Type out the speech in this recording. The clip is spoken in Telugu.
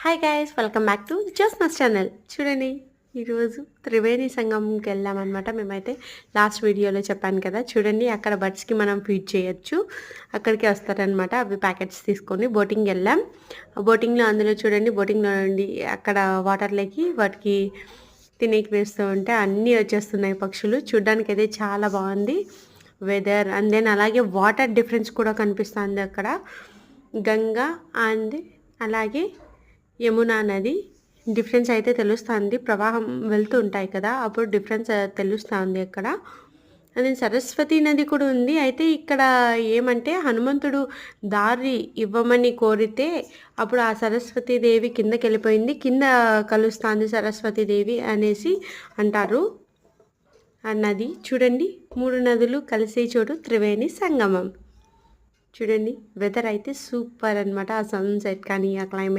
Hi guys, welcome back to Jyotsna channel. చూడండి, ఈరోజు త్రివేణి సంగమంకి వెళ్ళామన్నమాట. మేమైతే లాస్ట్ వీడియోలో చెప్పాను కదా, చూడండి అక్కడ బర్డ్స్కి మనం ఫీడ్ చేయొచ్చు. అక్కడికి వస్తారనమాట. అవి ప్యాకెట్స్ తీసుకొని బోటింగ్ వెళ్ళాం. బోటింగ్లో అందులో చూడండి, బోటింగ్లో నుండి అక్కడ వాటర్లోకి వాటికి తినేకి వేస్తూ ఉంటే అన్నీ వచ్చేస్తున్నాయి పక్షులు. చూడ్డానికి అయితే చాలా బాగుంది వెదర్. అండ్ దెన్ అలాగే వాటర్ డిఫరెన్స్ కూడా కనిపిస్తుంది అక్కడ. గంగా అండ్ అలాగే యమునా నది డిఫరెన్స్ అయితే తెలుస్తుంది. ప్రవాహం వెళ్తూ ఉంటాయి కదా, అప్పుడు డిఫరెన్స్ తెలుస్తుంది అక్కడ. అది సరస్వతి నది కూడా ఉంది. అయితే ఇక్కడ ఏమంటే హనుమంతుడు దారి ఇవ్వమని కోరితే అప్పుడు ఆ సరస్వతీదేవి కిందకి వెళ్ళిపోయింది, కింద కలుస్తుంది సరస్వతీదేవి అనేసి అంటారు. ఆ నది చూడండి, 3 నదులు కలిసే చోటు త్రివేణి సంగమం. చూడండి వెదర్ అయితే సూపర్ అనమాట. ఆ సన్సెట్ కానీ ఆ క్లైమేట్